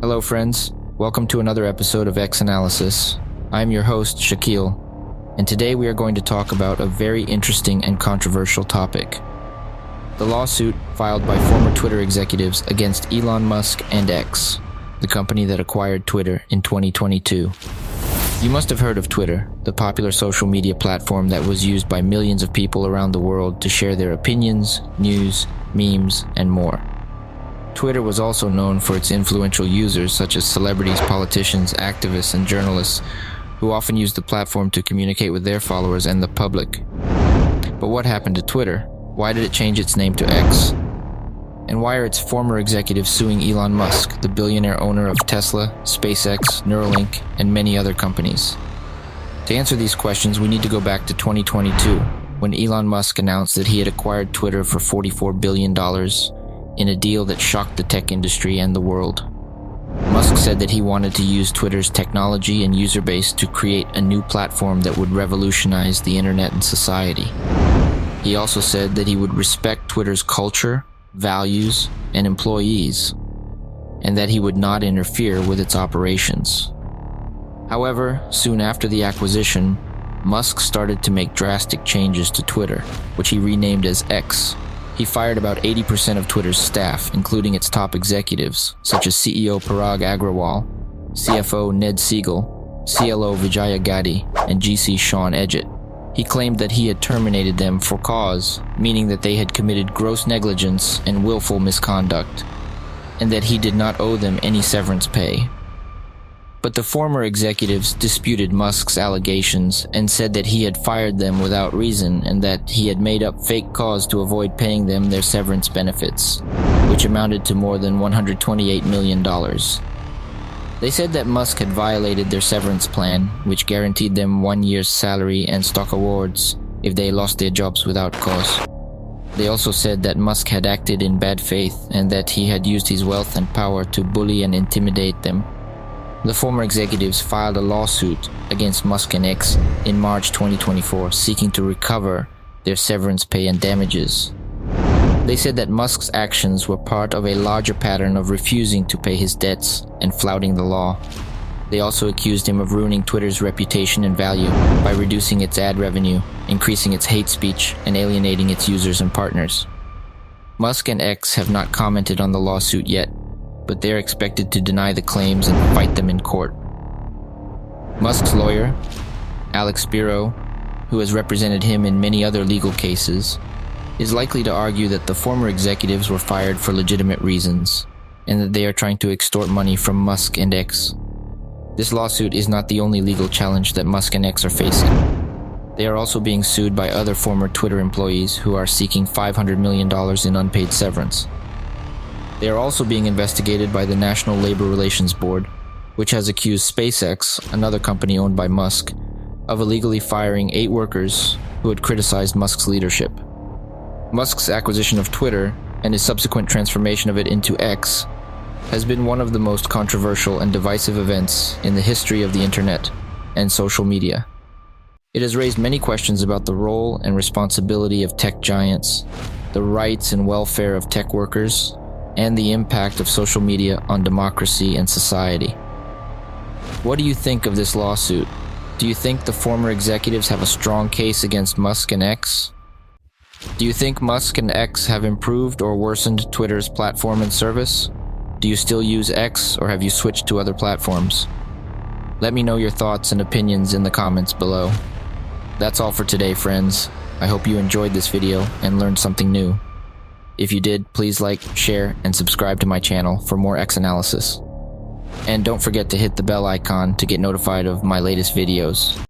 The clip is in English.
Hello friends, welcome to another episode of X Analysis. I'm your host, Shaquille, and today we are going to talk about a very interesting and controversial topic. The lawsuit filed by former Twitter executives against Elon Musk and X, the company that acquired Twitter in 2022. You must have heard of Twitter, the popular social media platform that was used by millions of people around the world to share their opinions, news, memes, and more. Twitter was also known for its influential users such as celebrities, politicians, activists, and journalists who often used the platform to communicate with their followers and the public. But what happened to Twitter? Why did it change its name to X? And why are its former executives suing Elon Musk, the billionaire owner of Tesla, SpaceX, Neuralink, and many other companies? To answer these questions, we need to go back to 2022, when Elon Musk announced that he had acquired Twitter for $44 billion in a deal that shocked the tech industry and the world. Musk said that he wanted to use Twitter's technology and user base to create a new platform that would revolutionize the internet and society. He also said that he would respect Twitter's culture, values, and employees, and that he would not interfere with its operations. However, soon after the acquisition, Musk started to make drastic changes to Twitter, which he renamed as X. He fired about 80% of Twitter's staff, including its top executives, such as CEO Parag Agrawal, CFO Ned Siegel, CLO Vijaya Gadde, and GC Sean Edgett. He claimed that he had terminated them for cause, meaning that they had committed gross negligence and willful misconduct, and that he did not owe them any severance pay. But the former executives disputed Musk's allegations and said that he had fired them without reason and that he had made up fake cause to avoid paying them their severance benefits, which amounted to more than $128 million. They said that Musk had violated their severance plan, which guaranteed them 1 year's salary and stock awards if they lost their jobs without cause. They also said that Musk had acted in bad faith and that he had used his wealth and power to bully and intimidate them. The former executives filed a lawsuit against Musk and X in March 2024, seeking to recover their severance pay and damages. They said that Musk's actions were part of a larger pattern of refusing to pay his debts and flouting the law. They also accused him of ruining Twitter's reputation and value by reducing its ad revenue, increasing its hate speech, and alienating its users and partners. Musk and X have not commented on the lawsuit yet, but they are expected to deny the claims and fight them in court. Musk's lawyer, Alex Spiro, who has represented him in many other legal cases, is likely to argue that the former executives were fired for legitimate reasons, and that they are trying to extort money from Musk and X. This lawsuit is not the only legal challenge that Musk and X are facing. They are also being sued by other former Twitter employees who are seeking $500 million in unpaid severance. They are also being investigated by the National Labor Relations Board, which has accused SpaceX, another company owned by Musk, of illegally firing 8 workers who had criticized Musk's leadership. Musk's acquisition of Twitter and his subsequent transformation of it into X has been one of the most controversial and divisive events in the history of the internet and social media. It has raised many questions about the role and responsibility of tech giants, the rights and welfare of tech workers, and the impact of social media on democracy and society. What do you think of this lawsuit? Do you think the former executives have a strong case against Musk and X? Do you think Musk and X have improved or worsened Twitter's platform and service? Do you still use X or have you switched to other platforms? Let me know your thoughts and opinions in the comments below. That's all for today, friends. I hope you enjoyed this video and learned something new. If you did, please like, share, and subscribe to my channel for more X analysis. And don't forget to hit the bell icon to get notified of my latest videos.